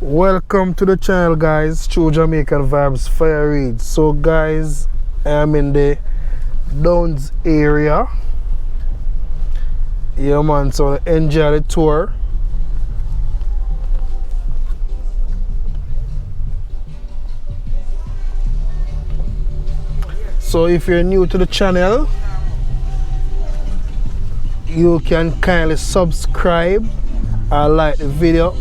Welcome to the channel, guys. True Jamaican Vibes, Fire Reid. So guys, I am in the Downs area. Yeah man, so enjoy the tour. So if you're new to the channel, you can kindly subscribe and like the video.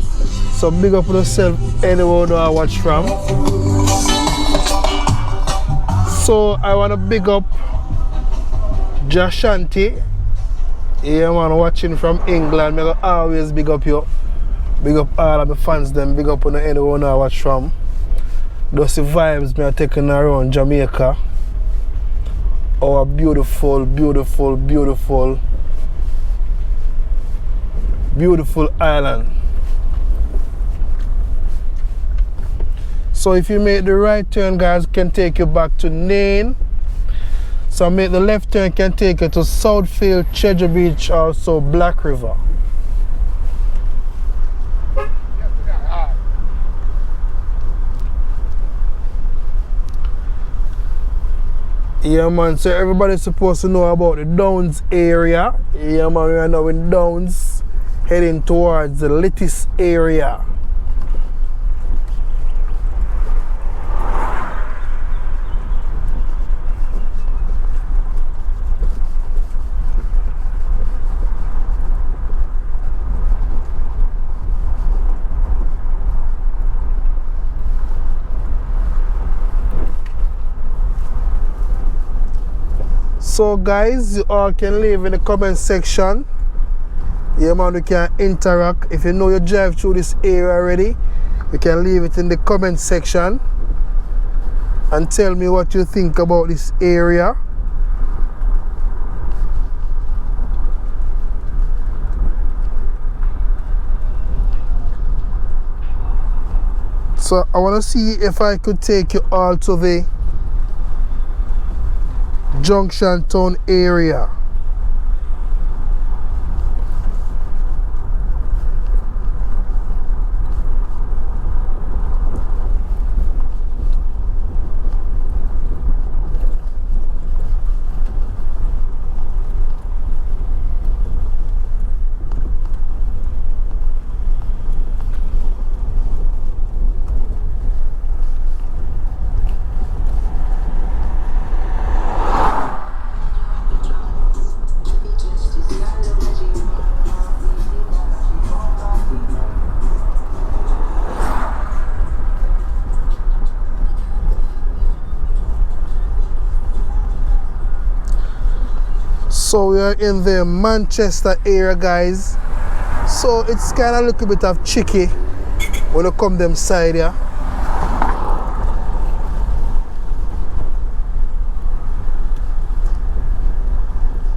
So big up on yourself anywhere that I watch from. So I want to big up Jashanti. Yeah man, watching from England. I go always big up you. Big up all of the fans them. Big up on anyone I watch from. Those vibes me are taking around Jamaica. Our beautiful, beautiful, beautiful, beautiful island. So if you make the right turn, guys, can take you back to Nain. So make the left turn, can take you to Southfield, Treasure Beach, also Black River. Yeah man, so everybody's supposed to know about the Downs area. Yeah man, we are now in Downs, heading towards the Richest area. So guys, you all can leave in the comment section. Yeah man, we can interact. If you know you drive through this area already, you can leave it in the comment section and tell me what you think about this area. So I want to see if I could take you all to the Junction town area. So we are in the Manchester area, guys. So it's kind of look a bit of tricky when you come them side here.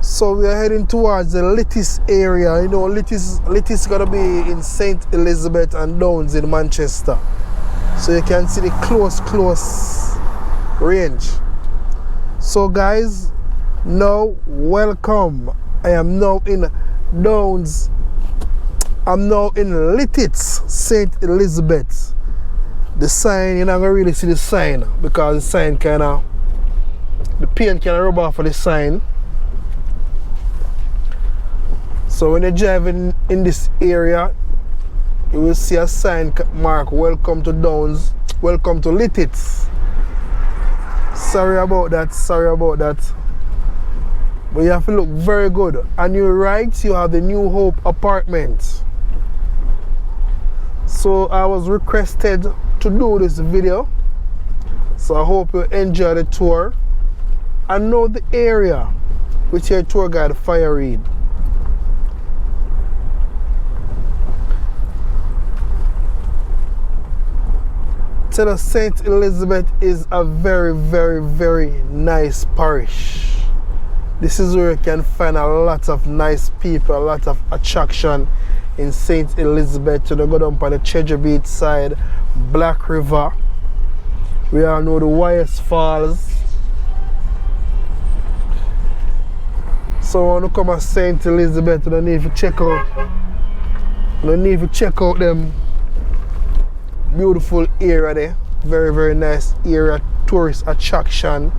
So we are heading towards the Richest area. You know, Richest gonna be in St. Elizabeth and Downs in Manchester. So you can see the close range. So guys, now welcome. I am now in Downs. I'm now in Richest, St. Elizabeth. The sign, you're not gonna really see the sign because the sign the paint kinda rub off of the sign. So when you're driving in this area, you will see a sign mark, welcome to Downs, welcome to Richest. Sorry about that. But you have to look very good. On your right, you have the New Hope apartment. So I was requested to do this video. So I hope you enjoy the tour and know the area with your tour guide, Fire Reid. Tell us St. Elizabeth is a very, very, very nice parish. This is where you can find a lot of nice people, a lot of attraction in St. Elizabeth. You know, go down by the Treasure Beach side, Black River. We all know the Wyeth Falls. So when you come to St. Elizabeth, you don't need to check out them Beautiful area there. Very, very nice area, tourist attraction.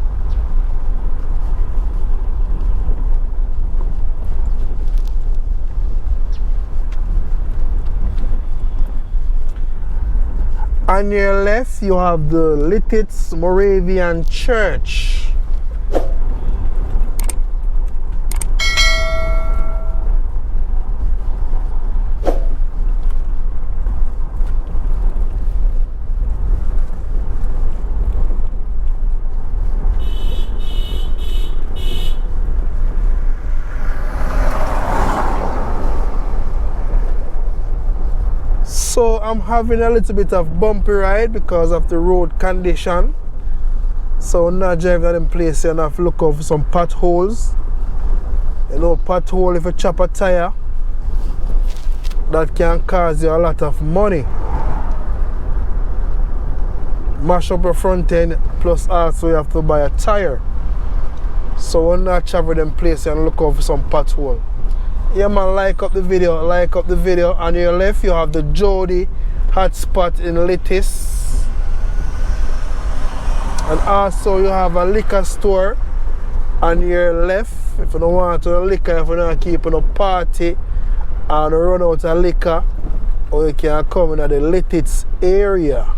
On your left, you have the Richest Moravian Church. So I'm having a little bit of bumpy ride because of the road condition. So when I drive at them place, you have to look out for some potholes. You know, pothole, if you chop a tire, that can cause you a lot of money. Mash up your front end, plus also you have to buy a tire. So when I travel them place, you look out for some pothole. Yeah man, like up the video, like up the video. On your left you have the Jody hotspot in Richest. And also you have a liquor store on your left. If you don't want to liquor, if you don't keep on a party and run out of liquor, or you can come in the Richest area.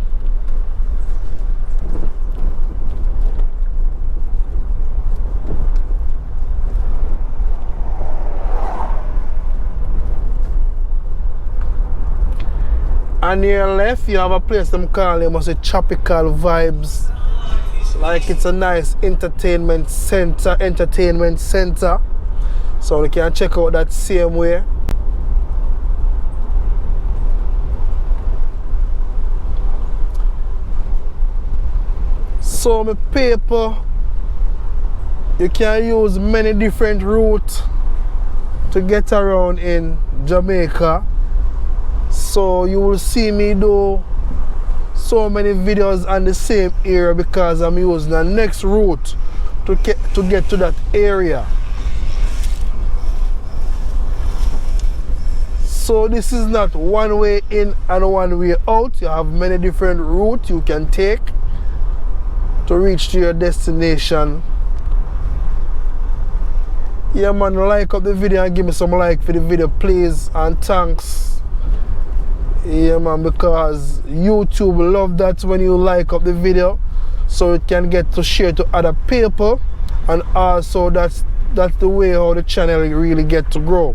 On your left, you have a place them call it must say Tropical Vibes. Like it's a nice entertainment center. So you can check out that same way. So my paper, you can use many different routes to get around in Jamaica. So you will see me do so many videos on the same area because I'm using the next route to get to that area. So this is not one way in and one way out. You have many different routes you can take to reach to your destination. Yeah man, like up the video and give me some like for the video please, and thanks. Yeah man, because YouTube love that when you like up the video, so it can get to share to other people, and also that's the way how the channel really get to grow.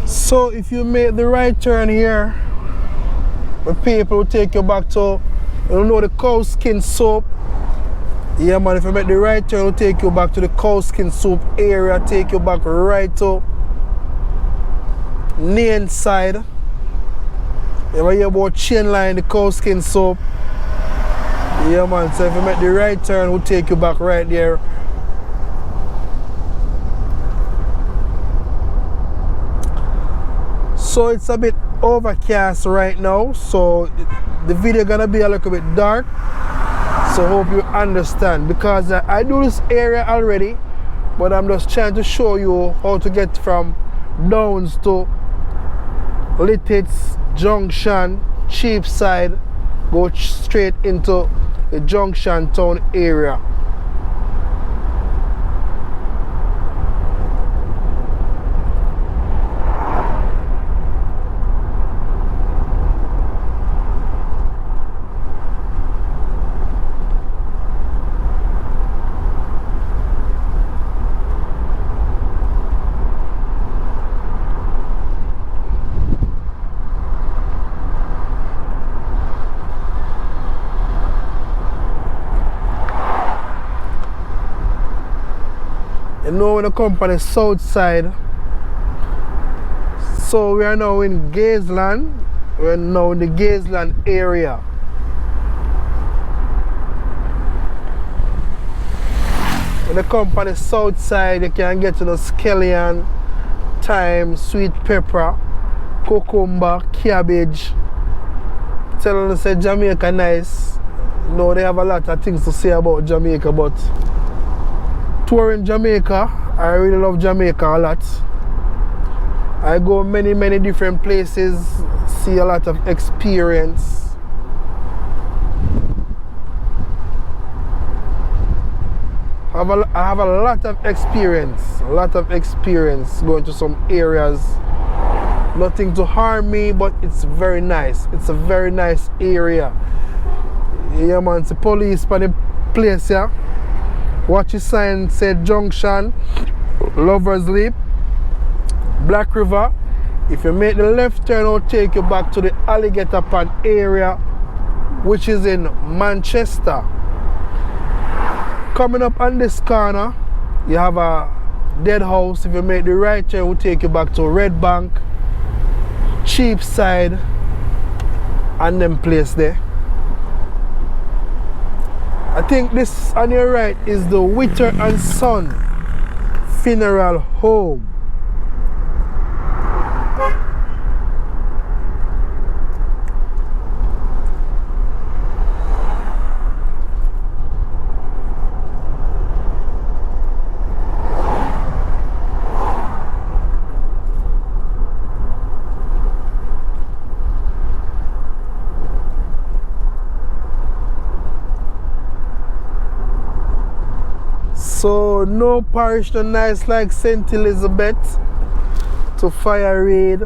So if you make the right turn here, the people will take you back to, you know, the cow skin soap. Yeah man, if you make the right turn, it will take you back to the cow skin soap area, take you back right to Nain side. You ever hear about chain line, the cow skin soap? Yeah man, so if you make the right turn, it will take you back right there. So it's a bit overcast right now, so the video gonna be a little bit dark. So hope you understand, because I do this area already, but I'm just trying to show you how to get from Downs to Richest, Junction, Cheapside, go straight into the Junction town area. You know when you come on the south side. So we are now in Gazeland. We're now in the Gazeland area. When you come on the south side, you can get to the scallion, thyme, sweet pepper, cucumber, cabbage. Telling us that Jamaica nice. No, they have a lot of things to say about Jamaica, but touring Jamaica, I really love Jamaica a lot. I go many different places, see a lot of experience. I have a lot of experience going to some areas. Nothing to harm me, but it's very nice. It's a very nice area. Yeah man, it's the police for the place, yeah. Watch your sign said Junction, Lover's Leap, Black River. If you make the left turn, it'll take you back to the Alligator Pond area, which is in Manchester. Coming up on this corner, you have a dead house. If you make the right turn, it will take you back to Red Bank, Cheapside, and them place there. I think this on your right is the Witter and Son Funeral Home. So no parish no nice like St. Elizabeth to Fire Reid.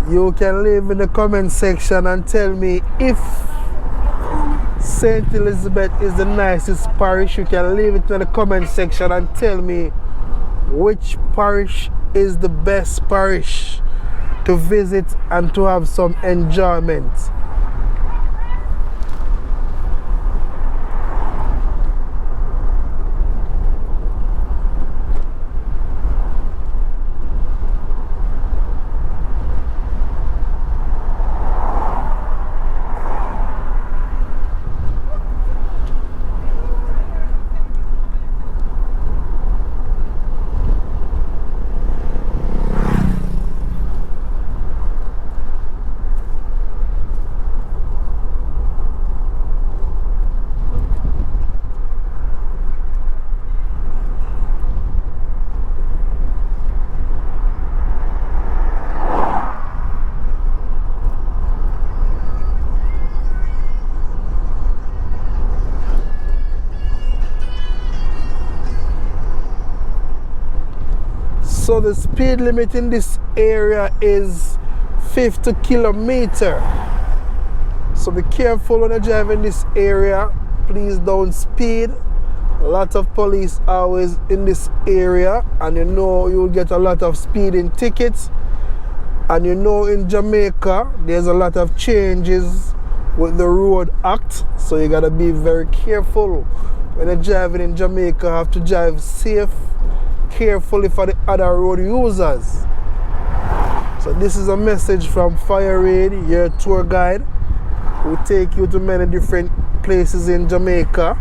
You can leave in the comment section and tell me if St. Elizabeth is the nicest parish. You can leave it in the comment section and tell me which parish is the best parish to visit and to have some enjoyment. So the speed limit in this area is 50 kilometers. So be careful when you drive in this area. Please don't speed. A lot of police always in this area, and you know you'll get a lot of speeding tickets. And you know in Jamaica there's a lot of changes with the Road Act, so you gotta be very careful when you're driving in Jamaica. You have to drive safe, carefully for the other road users. So this is a message from Fire Reid, your tour guide, who take you to many different places in Jamaica.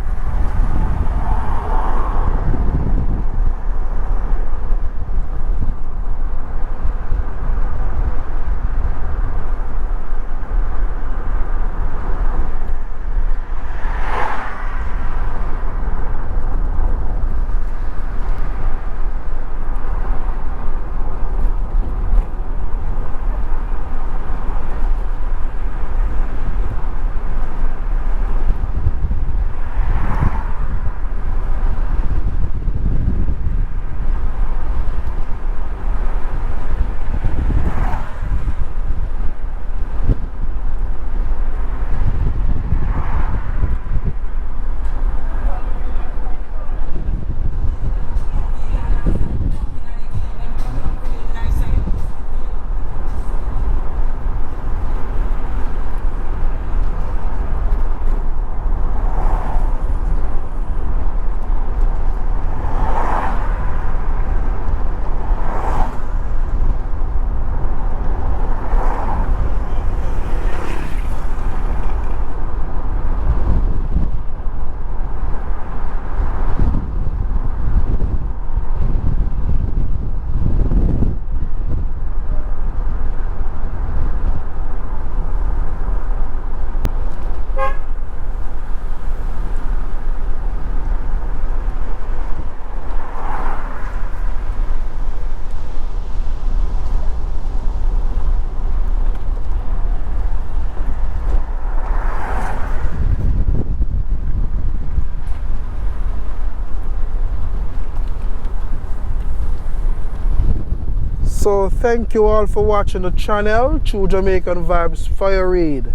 So thank you all for watching the channel. True Jamaican Vibes, Fire Reid.